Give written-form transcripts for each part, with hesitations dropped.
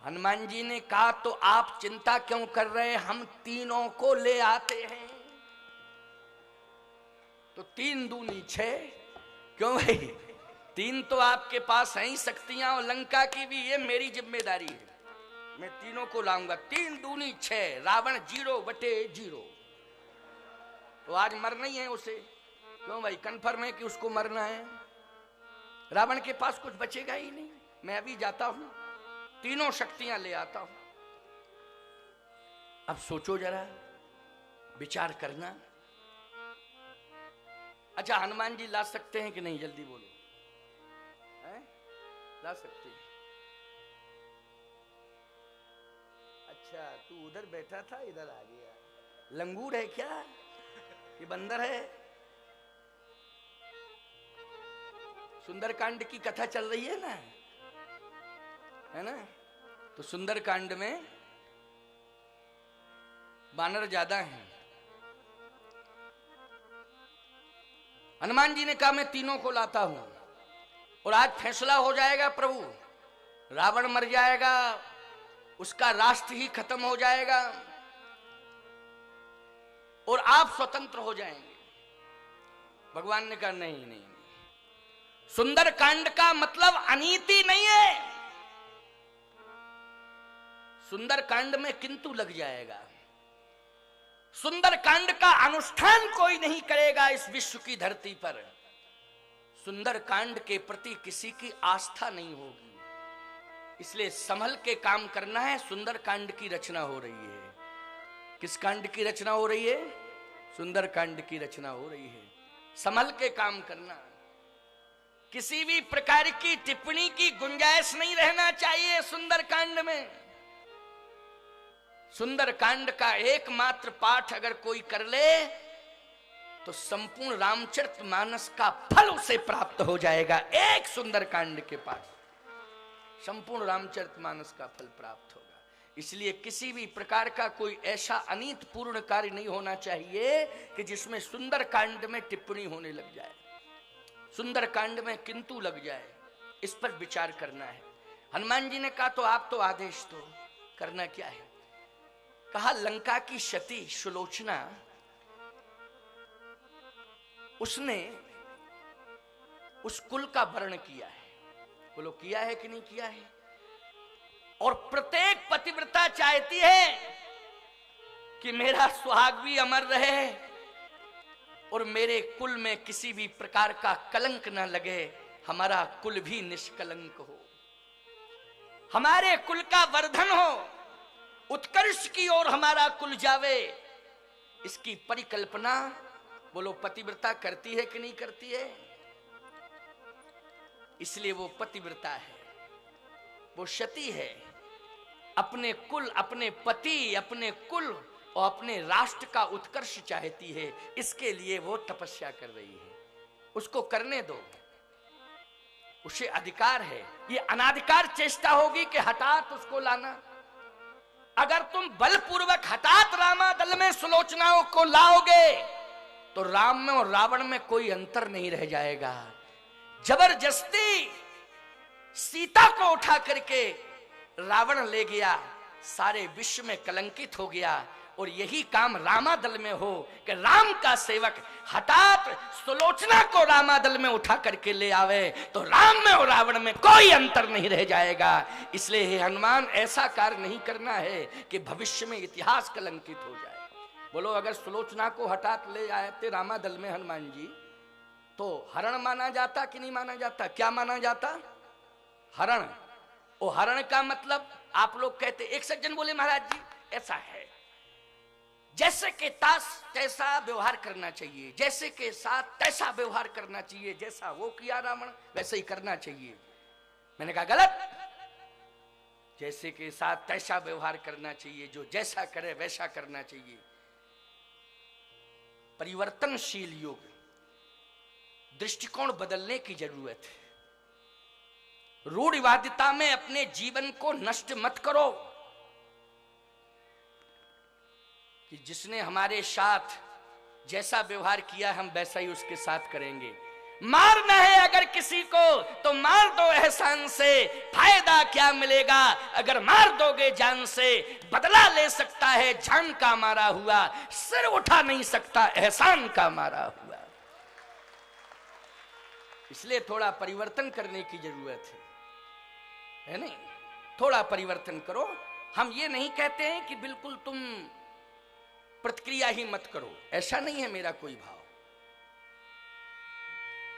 हनुमान जी ने कहा तो आप चिंता क्यों कर रहे हैं, हम तीनों को ले आते हैं। तो 3 दूनी 6, क्यों भाई, 3 तो आपके पास हैं ही शक्तियां, और लंका की भी ये मेरी जिम्मेदारी है, मैं तीनों को लाऊंगा। 3 दूनी 6, रावण 0/0। तो आज मरना ही है उसे, क्यों भाई, कन्फर्म है कि उसको मरना है। रावण के पास कुछ बचेगा ही नहीं। मैं अभी जाता हूं, तीनों शक्तियां ले आता हूं। अब सोचो जरा, विचार करना। अच्छा, हनुमान जी ला सकते हैं कि नहीं, जल्दी बोलो, हैं? ला सकते हैं। अच्छा, तू उधर बैठा था, इधर आ गया। लंगूर है क्या, ये बंदर है? सुंदरकांड की कथा चल रही है ना, है ना? तो सुंदरकांड में बानर ज्यादा हैं। हनुमान जी ने कहा मैं तीनों को लाता हूं, और आज फैसला हो जाएगा प्रभु, रावण मर जाएगा, उसका राष्ट्र ही खत्म हो जाएगा, और आप स्वतंत्र हो जाएंगे। भगवान ने कहा नहीं नहीं, सुंदरकांड का मतलब अनीति नहीं है। सुंदरकांड में किंतु लग जाएगा। सुंदरकांड का अनुष्ठान कोई नहीं करेगा इस विश्व की धरती पर। सुंदरकांड के प्रति किसी की आस्था नहीं होगी, इसलिए संभल के काम करना है। सुंदरकांड की रचना हो रही है। किस कांड की रचना हो रही है? सुंदरकांड की रचना हो रही है। संभल के काम करना, किसी भी प्रकार की टिप्पणी की गुंजाइश नहीं रहना चाहिए सुंदरकांड में। सुंदरकांड का एकमात्र पाठ अगर कोई कर ले तो संपूर्ण रामचरितमानस का फल उसे प्राप्त हो जाएगा। एक सुंदरकांड के पाठ संपूर्ण रामचरितमानस का फल प्राप्त होगा। इसलिए किसी भी प्रकार का कोई ऐसा अनीत पूर्ण कार्य नहीं होना चाहिए कि जिसमें सुंदरकांड में टिप्पणी होने लग जाए, सुंदरकांड में किंतु लग जाए। इस पर विचार करना है। हनुमान जी ने कहा तो आप तो आदेश दो, करना क्या है? कहा लंका की सती सुलोचना, उसने उस कुल का वर्ण किया है। बोलो किया है कि नहीं किया है? और प्रत्येक पतिव्रता चाहती है कि मेरा सुहाग भी अमर रहे और मेरे कुल में किसी भी प्रकार का कलंक न लगे, हमारा कुल भी निष्कलंक हो, हमारे कुल का वर्धन हो, उत्कर्ष की ओर हमारा कुल जावे। इसकी परिकल्पना बोलो पतिव्रता करती है कि नहीं करती है? इसलिए वो पतिव्रता है, वो सती है। अपने कुल, अपने पति, अपने कुल और अपने राष्ट्र का उत्कर्ष चाहती है। इसके लिए वो तपस्या कर रही है। उसको करने दो, उसे अधिकार है। ये अनाधिकार चेष्टा होगी कि हठात उसको लाना। अगर तुम बलपूर्वक हठात रामादल में सुलोचनाओं को लाओगे तो राम में और रावण में कोई अंतर नहीं रह जाएगा। जबरदस्ती सीता को उठा करके रावण ले गया, सारे विश्व में कलंकित हो गया। और यही काम रामादल में हो कि राम का सेवक हठात सुलोचना को रामादल में उठा करके ले आवे तो राम में और रावण में कोई अंतर नहीं रह जाएगा। इसलिए हे हनुमान, ऐसा कार्य नहीं करना है कि भविष्य में इतिहास कलंकित हो जाए। बोलो अगर सुलोचना को हठात ले आए थे रामादल में हनुमान जी, तो हरण माना जाता कि नहीं माना जाता? क्या माना जाता? हरण। और हरण का मतलब आप लोग कहते, एक सज्जन बोले महाराज जी ऐसा है, जैसे के तास तैसा व्यवहार करना चाहिए, जैसे के साथ तैसा व्यवहार करना चाहिए, जैसा वो किया रावण वैसे ही करना चाहिए। मैंने कहा गलत, जैसे के साथ तैसा व्यवहार करना चाहिए, जो जैसा करे वैसा करना चाहिए। परिवर्तनशील युग, दृष्टिकोण बदलने की जरूरत है। रूढ़िवादिता में अपने जीवन को नष्ट मत करो कि जिसने हमारे साथ जैसा व्यवहार किया हम वैसा ही उसके साथ करेंगे। मारना है अगर किसी को तो मार दो एहसान से, फायदा क्या मिलेगा अगर मार दोगे जान से। बदला ले सकता है जान का मारा हुआ, सिर उठा नहीं सकता एहसान का मारा हुआ। इसलिए थोड़ा परिवर्तन करने की जरूरत है नहीं? थोड़ा परिवर्तन करो। हम ये नहीं कहते हैं कि बिल्कुल तुम प्रतिक्रिया ही मत करो, ऐसा नहीं है मेरा कोई भाव।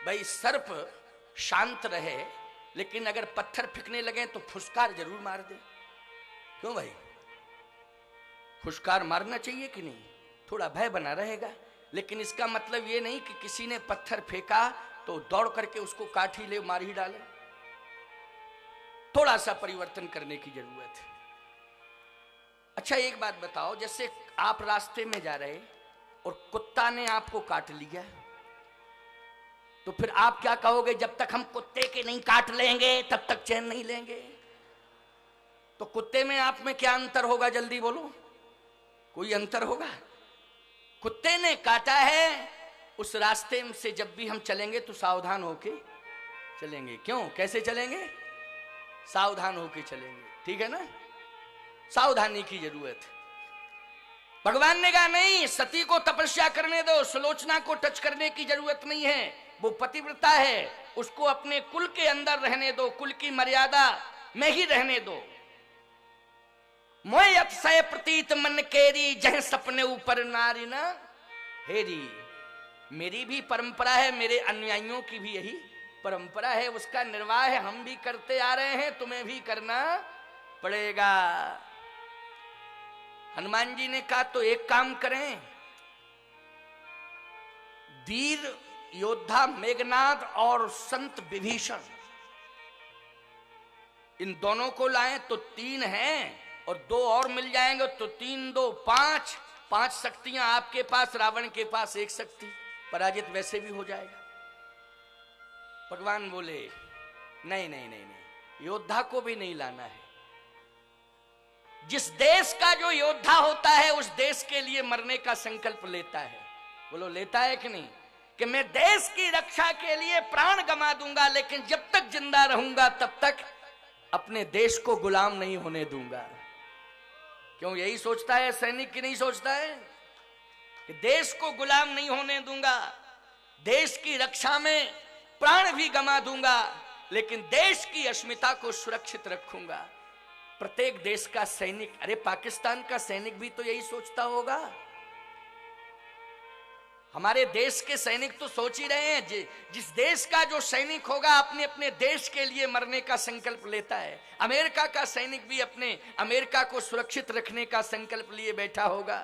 भाई सर्प शांत रहे, लेकिन अगर पत्थर फेंकने लगे तो फुसकार जरूर मार दे। क्यों भाई? फुसकार मारना चाहिए कि नहीं? थोड़ा भय बना रहेगा। लेकिन इसका मतलब ये नहीं कि किसी ने पत्थर फेंका तो दौड़ करके उसको काट ही ले, मार ही डाले। थोड़ा सा परिवर्तन करने की जरूरत है। अच्छा एक बात बताओ, जैसे आप रास्ते में जा रहे और कुत्ता ने आपको काट लिया, तो फिर आप क्या कहोगे? जब तक हम कुत्ते के नहीं काट लेंगे तब तक चैन नहीं लेंगे। तो कुत्ते में आप में क्या अंतर होगा? जल्दी बोलो, कोई अंतर होगा? कुत्ते ने काटा है, उस रास्ते से जब भी हम चलेंगे तो सावधान होके चलेंगे। क्यों? कैसे चलेंगे? सावधान होके चलेंगे, ठीक है ना? सावधानी की जरूरत है। भगवान ने कहा नहीं, सती को तपस्या करने दो, सुलोचना को टच करने की जरूरत नहीं है, वो पतिव्रता है, उसको अपने कुल के अंदर रहने दो, कुल की मर्यादा में ही रहने दो। मोय अतिशय प्रतीत मन केरी, जह सपने ऊपर नारी न हेरी। मेरी भी परंपरा है, मेरे अनुयायियों की भी यही परंपरा है, उसका निर्वाह है, हम भी करते आ रहे हैं, तुम्हें भी करना पड़ेगा। हनुमान जी ने कहा तो एक काम करें, वीर योद्धा मेघनाद और संत विभीषण, इन दोनों को लाएं तो 3 हैं, और 2 और मिल जाएंगे तो 3 2 5, 5 शक्तियां आपके पास, रावण के पास 1 शक्ति, पराजित वैसे भी हो जाएगा। भगवान बोले नहीं नहीं नहीं नहीं, योद्धा को भी नहीं लाना है। जिस देश का जो योद्धा होता है उस देश के लिए मरने का संकल्प लेता है। बोलो लेता है कि नहीं? कि मैं देश की रक्षा के लिए प्राण गंवा दूंगा, लेकिन जब तक जिंदा रहूंगा तब तक अपने देश को गुलाम नहीं होने दूंगा। क्यों? यही सोचता है सैनिक की नहीं सोचता है कि देश को गुलाम नहीं होने दूंगा, देश की रक्षा में प्राण भी गंवा दूंगा, लेकिन देश की अस्मिता को सुरक्षित रखूंगा। प्रत्येक देश का सैनिक, अरे पाकिस्तान का सैनिक भी तो यही सोचता होगा। हमारे देश के सैनिक तो सोच ही रहे हैं, जिस देश का जो सैनिक होगा अपने अपने देश के लिए मरने का संकल्प लेता है। अमेरिका का सैनिक भी अपने अमेरिका को सुरक्षित रखने का संकल्प लिए बैठा होगा।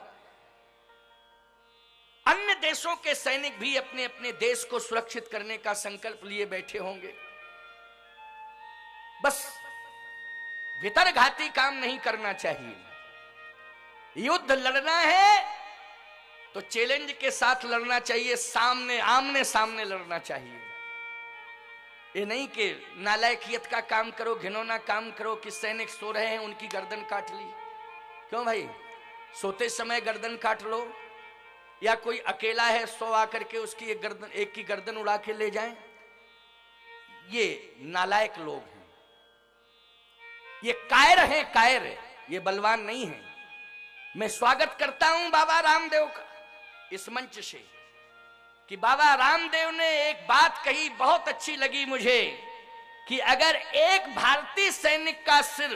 अन्य देशों के सैनिक भी अपने अपने देश को सुरक्षित करने का संकल्प लिए बैठे होंगे। बस वितरघाती काम नहीं करना चाहिए। युद्ध लड़ना है तो चैलेंज के साथ लड़ना चाहिए, सामने आमने सामने लड़ना चाहिए। ये नहीं कि नालायकियत का काम करो, घिनौना काम करो कि सैनिक सो रहे हैं उनकी गर्दन काट ली। क्यों भाई? सोते समय गर्दन काट लो, या कोई अकेला है सो आकर के उसकी एक की गर्दन उड़ा के ले जाएं। ये नालायक लोग हैं, ये कायर हैं, कायर, ये बलवान नहीं है। मैं स्वागत करता हूं बाबा रामदेव का इस मंच से कि बाबा रामदेव ने एक बात कही, बहुत अच्छी लगी मुझे, कि अगर एक भारतीय सैनिक का सिर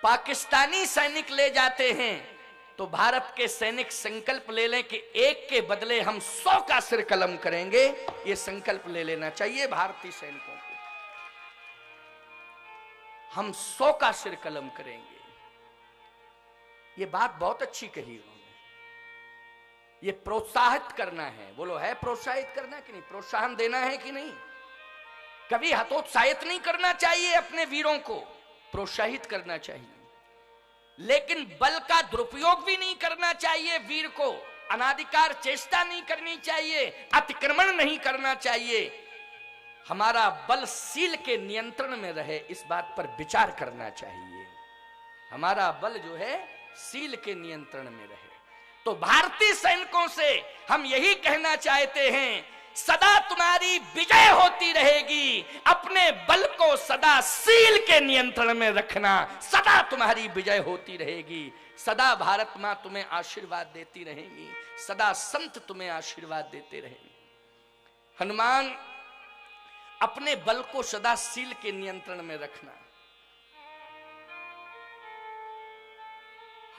पाकिस्तानी सैनिक ले जाते हैं तो भारत के सैनिक संकल्प ले लें कि एक के बदले हम 100 का सिर कलम करेंगे। ये संकल्प ले लेना चाहिए भारतीय सैनिकों को, हम 100 का सिर कलम करेंगे। ये बात बहुत अच्छी कही उन्होंने। ये प्रोत्साहित करना है। बोलो है प्रोत्साहित करना कि नहीं? प्रोत्साहन देना है कि नहीं? कभी हतोत्साहित नहीं करना चाहिए, अपने वीरों को प्रोत्साहित करना चाहिए, लेकिन बल का दुरुपयोग भी नहीं करना चाहिए। वीर को अनाधिकार चेष्टा नहीं करनी चाहिए, अतिक्रमण नहीं करना चाहिए। हमारा बल सील के नियंत्रण में रहे, इस बात पर विचार करना चाहिए। हमारा बल जो है सील के नियंत्रण में रहे। तो भारतीय सैनिकों से हम यही कहना चाहते हैं सदा तुम्हारी विजय होती रहेगी। अपने बल को सदा सील के नियंत्रण में रखना, सदा तुम्हारी विजय होती रहेगी। सदा भारत मां तुम्हें आशीर्वाद देती रहेंगी, सदा संत तुम्हें आशीर्वाद देते रहेंगे। हनुमान, अपने बल को सदा सील के नियंत्रण में रखना।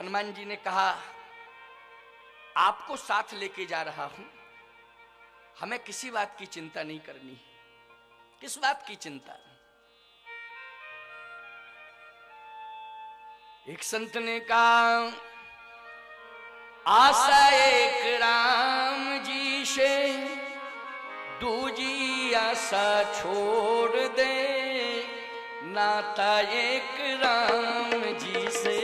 हनुमान जी ने कहा, आपको साथ लेके जा रहा हूं, हमें किसी बात की चिंता नहीं करनी। किस बात की चिंता? एक संत ने कहा, आशा एक राम जी से, दूजी आशा छोड़ दे, नाता एक राम जी से,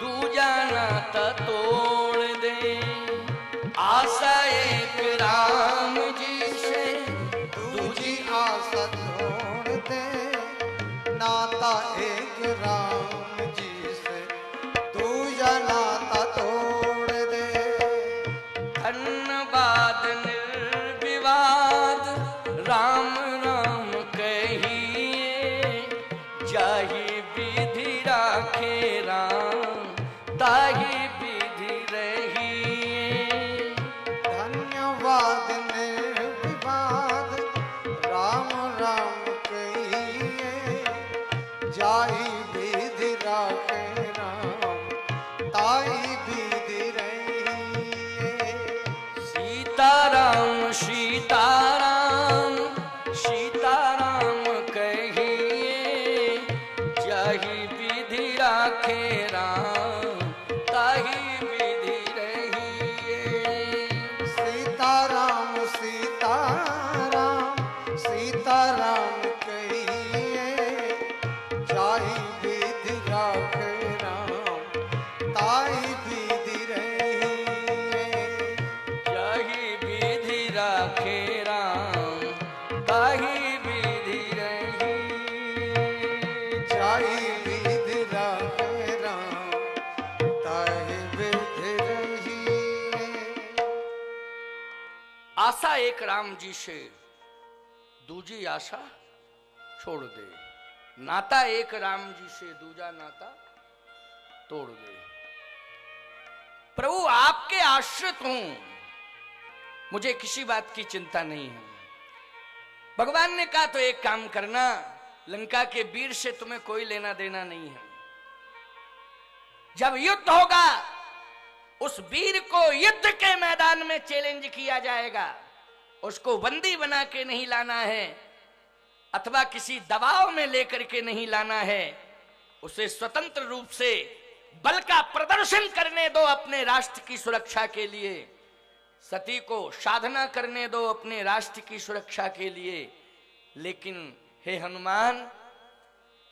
दूजा नाता तोड़ दे। आशा एक राम जी से, दूजी आशा छोड़ दे, नाता एक राम जी से, दूजा नाता तोड़ दे। धन्यवाद निर्विवाद राम राम कहिए, जाहि विधि राखे राम, ताहि विधि रहिए। धन्यवाद निर्विवाद राम राम कहिए, जाहि विधि राखे राम, ताहि विधि रहिए। सीताराम सीताराम सीताराम कहिए, जाहि विधि राखे राम, ताहि विधि रहिए। सीताराम सीताराम सीताराम कहिए, जाहि विधि राखे राम, ताहि विधि रहिए। जाहि विधि राखे राम, ताहि विधि रहिए। जाहि विधि राखे राम, ताहि विधि रहिए। आशा एक राम जी से, दूजी आशा छोड़ दे, नाता एक राम जी से, दूजा नाता तोड़ दे। प्रभु आपके आश्रित हूं, मुझे किसी बात की चिंता नहीं है। भगवान ने कहा, तो एक काम करना, लंका के वीर से तुम्हें कोई लेना देना नहीं है। जब युद्ध होगा, उस वीर को युद्ध के मैदान में चैलेंज किया जाएगा। उसको बंदी बना के नहीं लाना है, अथवा किसी दबाव में लेकर के नहीं लाना है। उसे स्वतंत्र रूप से बल का प्रदर्शन करने दो अपने राष्ट्र की सुरक्षा के लिए। सती को साधना करने दो अपने राष्ट्र की सुरक्षा के लिए। लेकिन हे हनुमान,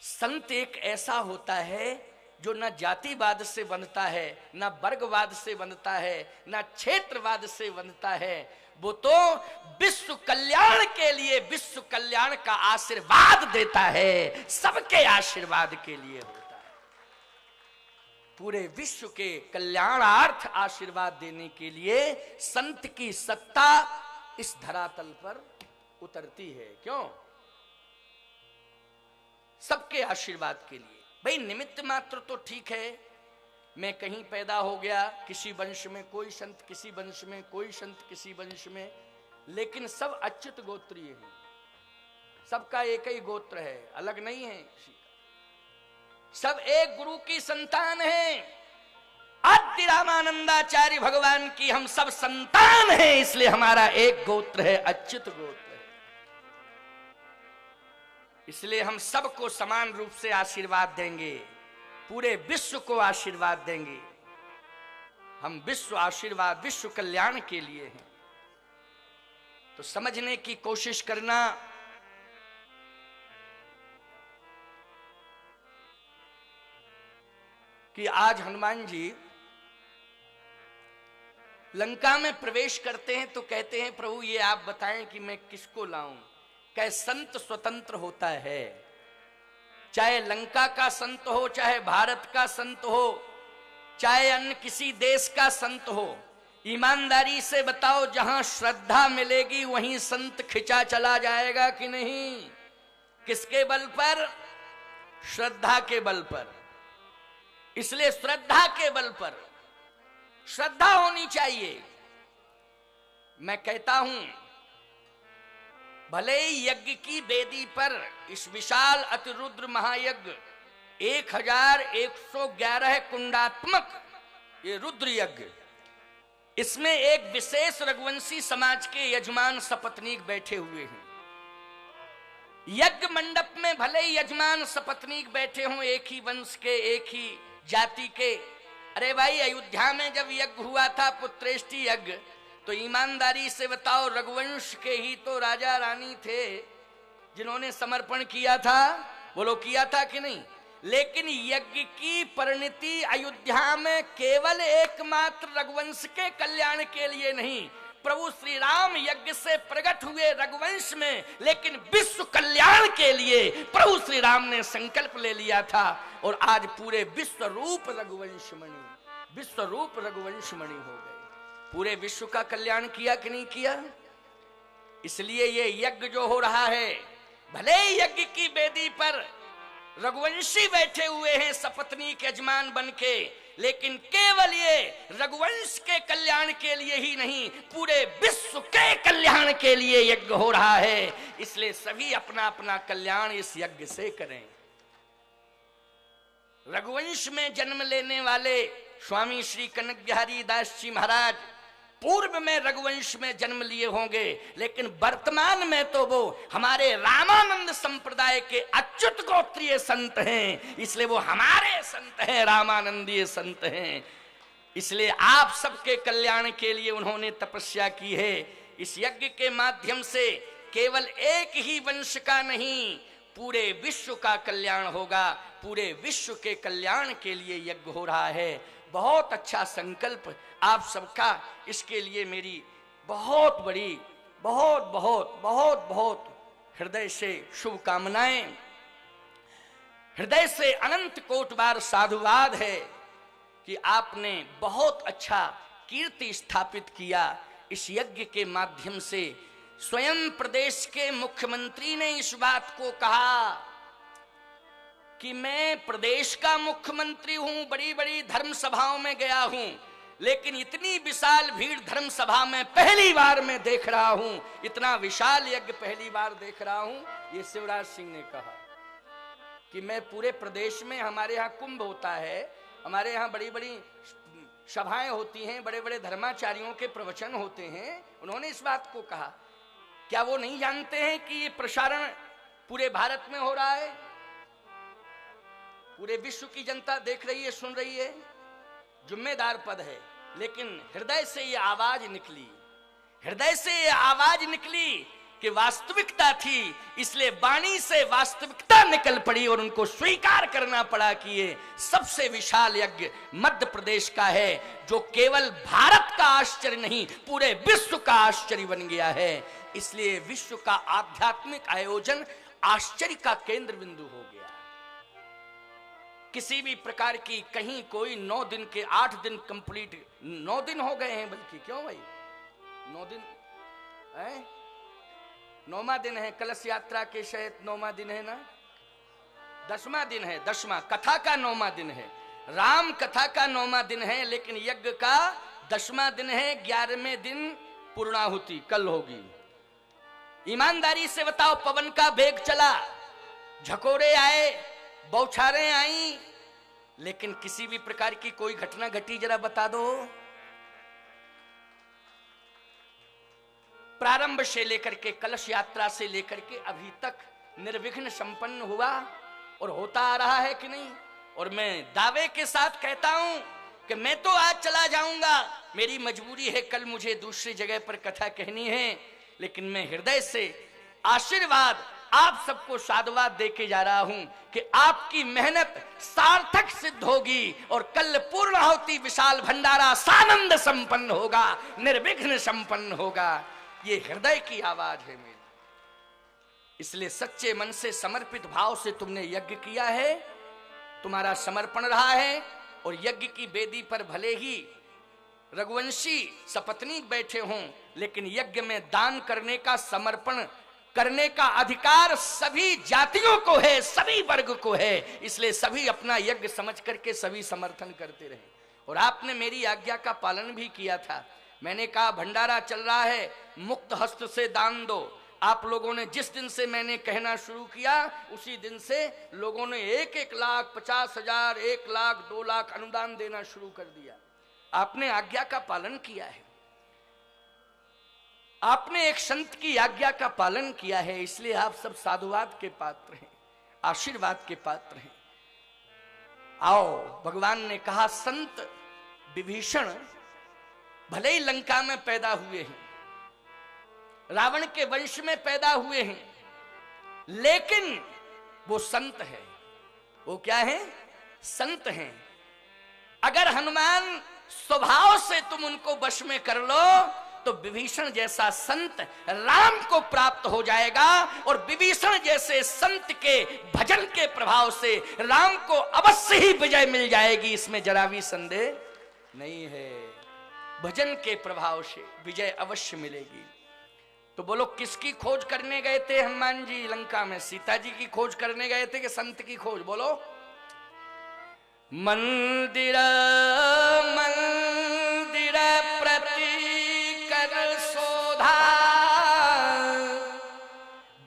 संत एक ऐसा होता है जो न जातिवाद से बनता है, न वर्गवाद से बनता है, न क्षेत्रवाद से बनता है। वो तो विश्व कल्याण के लिए, विश्व कल्याण का आशीर्वाद देता है, सबके आशीर्वाद के लिए होता है। पूरे विश्व के कल्याणार्थ आशीर्वाद देने के लिए संत की सत्ता इस धरातल पर उतरती है। क्यों? सबके आशीर्वाद के लिए। भाई निमित्त मात्र तो ठीक है, मैं कहीं पैदा हो गया, किसी वंश में कोई संत, किसी वंश में कोई संत, किसी वंश में, लेकिन सब अच्युत गोत्रीय हैं। सबका एक ही गोत्र है, अलग नहीं है किसी का। सब एक गुरु की संतान है। आद्य रामानंदाचार्य भगवान की हम सब संतान हैं, इसलिए हमारा एक गोत्र है, अच्युत गोत्र। इसलिए हम सबको समान रूप से आशीर्वाद देंगे, पूरे विश्व को आशीर्वाद देंगे। हम विश्व आशीर्वाद, विश्व कल्याण के लिए हैं। तो समझने की कोशिश करना, कि आज हनुमान जी लंका में प्रवेश करते हैं तो कहते हैं, प्रभु ये आप बताएं कि मैं किसको लाऊं। कहे संत स्वतंत्र होता है, चाहे लंका का संत हो, चाहे भारत का संत हो, चाहे अन्य किसी देश का संत हो। ईमानदारी से बताओ, जहां श्रद्धा मिलेगी वहीं संत खिंचा चला जाएगा कि नहीं? किसके बल पर? श्रद्धा के बल पर। इसलिए श्रद्धा के बल पर, श्रद्धा होनी चाहिए। मैं कहता हूं, भले ही यज्ञ की वेदी पर इस विशाल अतिरुद्र महायज्ञ 1111 कुंडात्मक ये रुद्र यज्ञ, इसमें एक विशेष रघुवंशी समाज के यजमान सपत्नीक बैठे हुए हैं। यज्ञ मंडप में भले ही यजमान सपत्नीक बैठे हों, एक ही वंश के, एक ही जाति के। अरे भाई, अयोध्या में जब यज्ञ हुआ था, पुत्रेष्टि यज्ञ, तो ईमानदारी से बताओ, रघुवंश के ही तो राजा रानी थे जिन्होंने समर्पण किया था। बोलो, किया था कि नहीं? लेकिन यज्ञ की परिणति अयोध्या में केवल एकमात्र रघुवंश के कल्याण के लिए नहीं, प्रभु श्री राम यज्ञ से प्रकट हुए रघुवंश में, लेकिन विश्व कल्याण के लिए प्रभु श्री राम ने संकल्प ले लिया था। और आज पूरे विश्व रूप रघुवंशमणि, विश्व रूप रघुवंशमणि हो गए। पूरे विश्व का कल्याण किया कि नहीं किया? इसलिए ये यज्ञ जो हो रहा है, भले ही यज्ञ की वेदी पर रघुवंशी बैठे हुए हैं सपत्नी के यजमान बन के, लेकिन केवल ये रघुवंश के कल्याण के लिए ही नहीं, पूरे विश्व के कल्याण के लिए यज्ञ हो रहा है। इसलिए सभी अपना अपना कल्याण इस यज्ञ से करें। रघुवंश में जन्म लेने वाले स्वामी श्री कनक बिहारी दास जी महाराज पूर्व में रघुवंश में जन्म लिए होंगे, लेकिन वर्तमान में तो वो हमारे रामानंद संप्रदाय के अच्युत गोत्रीय संत हैं। इसलिए वो हमारे संत हैं, रामानंदीय संत हैं। इसलिए आप सबके कल्याण के लिए उन्होंने तपस्या की है। इस यज्ञ के माध्यम से केवल एक ही वंश का नहीं, पूरे विश्व का कल्याण होगा। पूरे विश्व के कल्याण के लिए यज्ञ हो रहा है। बहुत अच्छा संकल्प आप सबका। इसके लिए मेरी बहुत बड़ी, बहुत बहुत बहुत बहुत हृदय से शुभकामनाएं, हृदय से अनंत कोट बार साधुवाद है कि आपने बहुत अच्छा कीर्ति स्थापित किया। इस यज्ञ के माध्यम से स्वयं प्रदेश के मुख्यमंत्री ने इस बात को कहा कि मैं प्रदेश का मुख्यमंत्री हूं, बड़ी बड़ी धर्म सभाओं में गया हूं, लेकिन इतनी विशाल भीड़ धर्म सभा में पहली बार मैं देख रहा हूं, इतना विशाल यज्ञ पहली बार देख रहा हूं। ये शिवराज सिंह ने कहा कि मैं पूरे प्रदेश में, हमारे यहाँ कुंभ होता है, हमारे यहाँ बड़ी बड़ी सभाएं होती हैं, बड़े बड़े धर्माचार्यों के प्रवचन होते हैं। उन्होंने इस बात को कहा, क्या वो नहीं जानते हैं कि ये प्रसारण पूरे भारत में हो रहा है, पूरे विश्व की जनता देख रही है, सुन रही है? जिम्मेदार पद है, लेकिन हृदय से ये आवाज निकली, हृदय से ये आवाज निकली कि वास्तविकता थी। इसलिए वाणी से वास्तविकता निकल पड़ी और उनको स्वीकार करना पड़ा कि ये सबसे विशाल यज्ञ मध्य प्रदेश का है, जो केवल भारत का आश्चर्य नहीं, पूरे विश्व का आश्चर्य बन गया है। इसलिए विश्व का आध्यात्मिक आयोजन आश्चर्य का केंद्र बिंदु हो गया। किसी भी प्रकार की कहीं कोई 9 दिन के 8 दिन कंप्लीट, 9 दिन हो गए हैं, बल्कि क्यों भाई 9 दिन है, 9वां दिन है, कलश यात्रा के शायद 9वां दिन है ना, 10वां दिन है, 10वां कथा का 9वां दिन है, राम कथा का 9वां दिन है, लेकिन यज्ञ का 10वां दिन है। 11वें दिन पूर्णाहुति कल होगी। ईमानदारी से बताओ, पवन का वेग चला, झकोरे आए, बौछारें आई, लेकिन किसी भी प्रकार की कोई घटना घटी, जरा बता दो। प्रारंभ से लेकर के, कलश यात्रा से लेकर के अभी तक निर्विघ्न संपन्न हुआ और होता आ रहा है कि नहीं? और मैं दावे के साथ कहता हूं कि मैं तो आज चला जाऊंगा, मेरी मजबूरी है, कल मुझे दूसरी जगह पर कथा कहनी है, लेकिन मैं हृदय से आशीर्वाद आप सबको साधुवाद देके जा रहा हूं कि आपकी मेहनत सार्थक सिद्ध होगी और कल पूर्णाहुति विशाल भंडारा सानंद संपन्न होगा, निर्विघ्न संपन्न होगा। ये हृदय की आवाज है मेरी। इसलिए सच्चे मन से, समर्पित भाव से तुमने यज्ञ किया है, तुम्हारा समर्पण रहा है। और यज्ञ की वेदी पर भले ही रघुवंशी सपत्नीक बैठे हों, लेकिन यज्ञ में दान करने का, समर्पण करने का अधिकार सभी जातियों को है, सभी वर्ग को है। इसलिए सभी अपना यज्ञ समझ करके सभी समर्थन करते रहे। और आपने मेरी आज्ञा का पालन भी किया था। मैंने कहा भंडारा चल रहा है, मुक्त हस्त से दान दो। आप लोगों ने जिस दिन से मैंने कहना शुरू किया, उसी दिन से लोगों ने 1-1 लाख, 50,000, 1 लाख, 2 लाख अनुदान देना शुरू कर दिया। आपने आज्ञा का पालन किया है, आपने एक संत की आज्ञा का पालन किया है, इसलिए आप सब साधुवाद के पात्र हैं, आशीर्वाद के पात्र हैं। आओ, भगवान ने कहा संत विभीषण भले ही लंका में पैदा हुए हैं, रावण के वंश में पैदा हुए हैं, लेकिन वो संत है। वो क्या है? संत हैं। अगर हनुमान स्वभाव से तुम उनको वश में कर लो तो विभीषण जैसा संत राम को प्राप्त हो जाएगा, और विभीषण जैसे संत के भजन के प्रभाव से राम को अवश्य ही विजय मिल जाएगी, इसमें जरा भी संदेह नहीं है। भजन के प्रभाव से विजय अवश्य मिलेगी। तो बोलो, किसकी खोज करने गए थे हनुमान जी लंका में? सीता जी की खोज करने गए थे कि संत की खोज? बोलो। मंदिर मंदिर प्रति कर शोधा,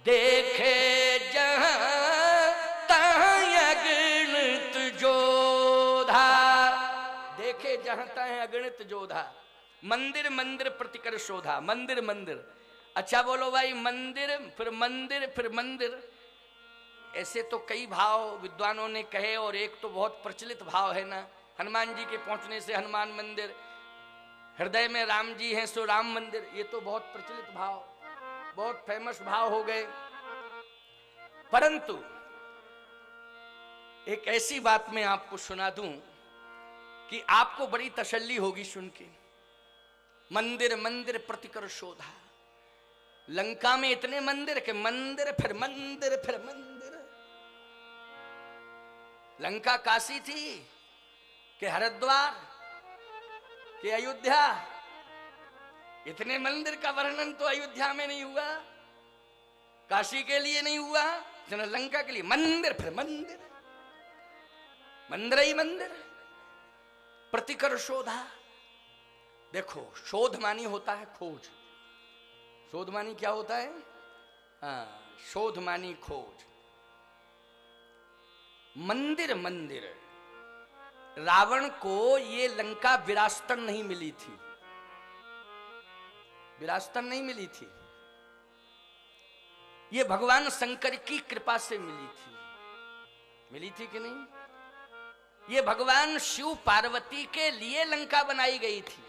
देखे जहां तहां अगणित जोधा। देखे जहां तहां अगणित जोधा। मंदिर मंदिर प्रति कर शोधा। मंदिर मंदिर, अच्छा बोलो भाई, मंदिर फिर मंदिर फिर मंदिर, ऐसे तो कई भाव विद्वानों ने कहे, और एक तो बहुत प्रचलित भाव है ना, हनुमान जी के पहुंचने से हनुमान मंदिर, हृदय में राम जी हैं सो राम मंदिर। ये तो बहुत प्रचलित भाव, बहुत फेमस भाव हो गए। परंतु एक ऐसी बात मैं आपको सुना दूं कि आपको बड़ी तसल्ली होगी सुन के। मंदिर मंदिर प्रति कर शोधा। लंका में इतने मंदिर के मंदिर फिर मंदिर फिर मंदिर। लंका काशी थी कि हरिद्वार कि अयोध्या? इतने मंदिर का वर्णन तो अयोध्या में नहीं हुआ, काशी के लिए नहीं हुआ, लंका के लिए मंदिर फिर मंदिर, मंदिर ही मंदिर। प्रतिकर शोधा। देखो, शोध मानी होता है खोज। शोध मानी क्या होता है? हाँ, शोध मानी खोज। मंदिर मंदिर। रावण को ये लंका विरासतन नहीं मिली थी, विरासतन नहीं मिली थी, ये भगवान शंकर की कृपा से मिली थी। मिली थी कि नहीं? ये भगवान शिव पार्वती के लिए लंका बनाई गई थी।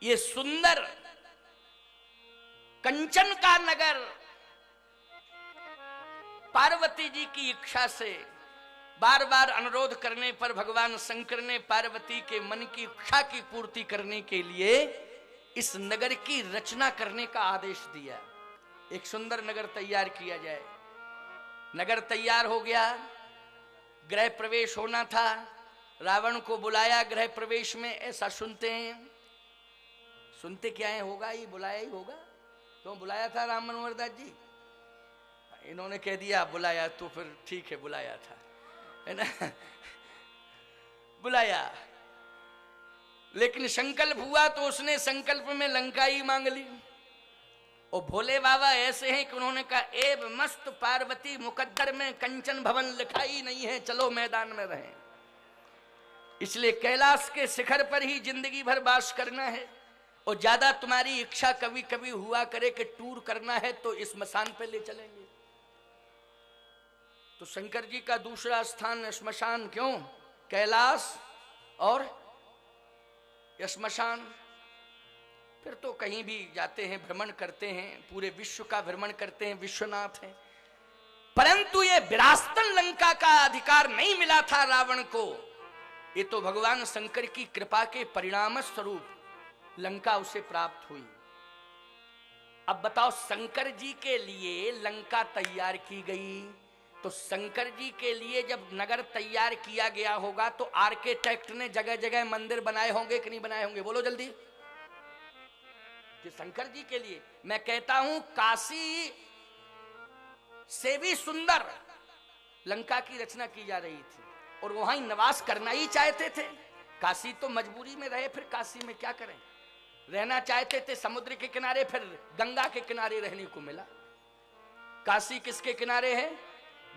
ये सुंदर कंचन का नगर पार्वती जी की इच्छा से बार बार अनुरोध करने पर भगवान शंकर ने पार्वती के मन की इच्छा की पूर्ति करने के लिए इस नगर की रचना करने का आदेश दिया। एक सुंदर नगर तैयार किया जाए। नगर तैयार हो गया, गृह प्रवेश होना था। रावण को बुलाया गृह प्रवेश में। ऐसा सुनते हैं, सुनते क्या है, होगा ही, बुलाया ही होगा। क्यों बुलाया था राम मनोहर दास जी? इन्होंने कह दिया बुलाया तो फिर ठीक है, बुलाया था, है ना, बुलाया। लेकिन संकल्प हुआ तो उसने संकल्प में लंका ही मांग ली। और भोले बाबा ऐसे हैं कि उन्होंने कहा, एब मस्त पार्वती मुकद्दर में कंचन भवन लिखा ही नहीं है, चलो मैदान में रहें। इसलिए कैलाश के शिखर पर ही जिंदगी भर वास करना है। और ज्यादा तुम्हारी इच्छा कभी कभी हुआ करे कि टूर करना है तो इस स्मशान पे ले चलेंगे। तो शंकर जी का दूसरा स्थान श्मशान। क्यों? कैलाश और श्मशान। फिर तो कहीं भी जाते हैं, भ्रमण करते हैं, पूरे विश्व का भ्रमण करते हैं, विश्वनाथ हैं। परंतु ये विरासतन लंका का अधिकार नहीं मिला था रावण को। ये तो भगवान शंकर की कृपा के परिणाम स्वरूप लंका उसे प्राप्त हुई। अब बताओ, शंकर जी के लिए लंका तैयार की गई, तो शंकर जी के लिए जब नगर तैयार किया गया होगा तो आर्किटेक्ट ने जगह जगह मंदिर बनाए होंगे कि नहीं बनाए होंगे? बोलो जल्दी। कि शंकर जी के लिए मैं कहता हूं काशी से भी सुंदर लंका की रचना की जा रही थी और वहां निवास करना ही चाहते थे। काशी तो मजबूरी में रहे, फिर काशी में क्या करें, रहना चाहते थे समुद्र के किनारे, फिर गंगा के किनारे रहने को मिला। काशी किसके किनारे है?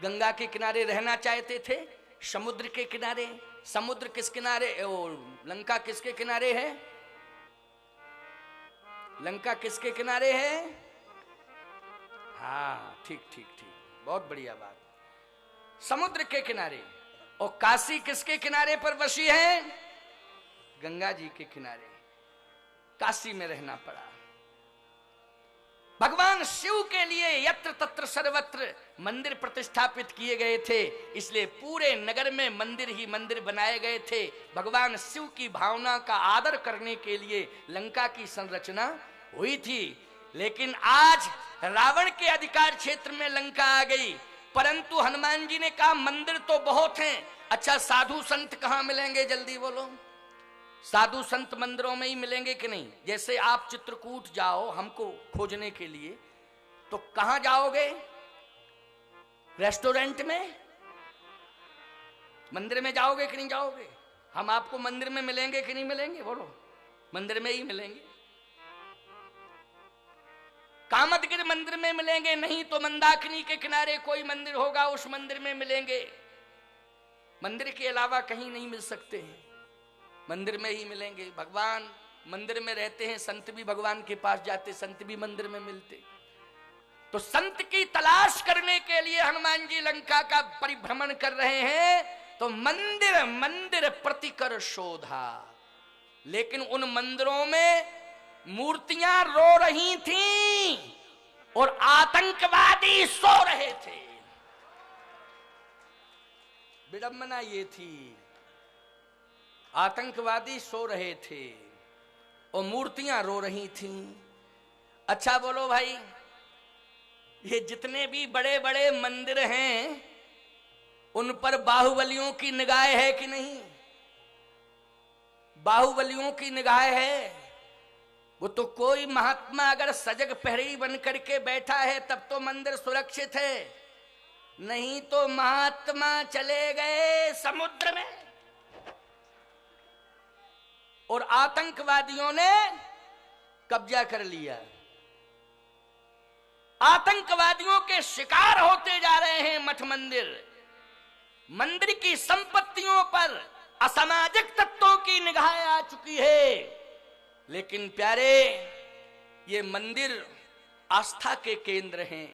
गंगा के किनारे रहना चाहते थे, समुद्र के किनारे। समुद्र किस किनारे और लंका किसके किनारे है? लंका किसके किनारे है? हाँ ठीक ठीक ठीक, बहुत बढ़िया बात, समुद्र के किनारे। और काशी किसके किनारे पर बसी है? गंगा जी के किनारे। काशी में रहना पड़ा। भगवान शिव के लिए यत्र तत्र सर्वत्र मंदिर प्रतिष्ठापित किए गए थे, इसलिए पूरे नगर में मंदिर ही मंदिर बनाए गए थे। भगवान शिव की भावना का आदर करने के लिए लंका की संरचना हुई थी। लेकिन आज रावण के अधिकार क्षेत्र में लंका आ गई, परंतु हनुमान जी ने कहा मंदिर तो बहुत हैं। अच्छा, साधु संत कहां मिलेंगे? जल्दी बोलो। साधु संत मंदिरों में ही मिलेंगे कि नहीं? जैसे आप चित्रकूट जाओ हमको खोजने के लिए, तो कहां जाओगे? रेस्टोरेंट में? मंदिर में जाओगे कि नहीं जाओगे? हम आपको मंदिर में मिलेंगे कि नहीं मिलेंगे? बोलो। मंदिर में ही मिलेंगे। कामदगिरि मंदिर में मिलेंगे, नहीं तो मंदाकिनी के किनारे कोई मंदिर होगा, उस मंदिर में मिलेंगे। मंदिर के अलावा कहीं नहीं मिल सकते हैं, मंदिर में ही मिलेंगे। भगवान मंदिर में रहते हैं, संत भी भगवान के पास जाते, संत भी मंदिर में मिलते। तो संत की तलाश करने के लिए हनुमान जी लंका का परिभ्रमण कर रहे हैं। तो मंदिर मंदिर प्रतिकर शोधा, लेकिन उन मंदिरों में मूर्तियां रो रही थीं और आतंकवादी सो रहे थे। विडंबना ये थी, आतंकवादी सो रहे थे और मूर्तियां रो रही थीं। अच्छा बोलो भाई, ये जितने भी बड़े बड़े मंदिर हैं उन पर बाहुबलियों की निगाह है कि नहीं? बाहुबलियों की निगाह है। वो तो कोई महात्मा अगर सजग पहरी बन करके बैठा है तब तो मंदिर सुरक्षित है, नहीं तो महात्मा चले गए समुद्र में और आतंकवादियों ने कब्जा कर लिया। आतंकवादियों के शिकार होते जा रहे हैं मठ मंदिर। मंदिर की संपत्तियों पर असामाजिक तत्वों की निगाह आ चुकी है। लेकिन प्यारे, ये मंदिर आस्था के केंद्र हैं,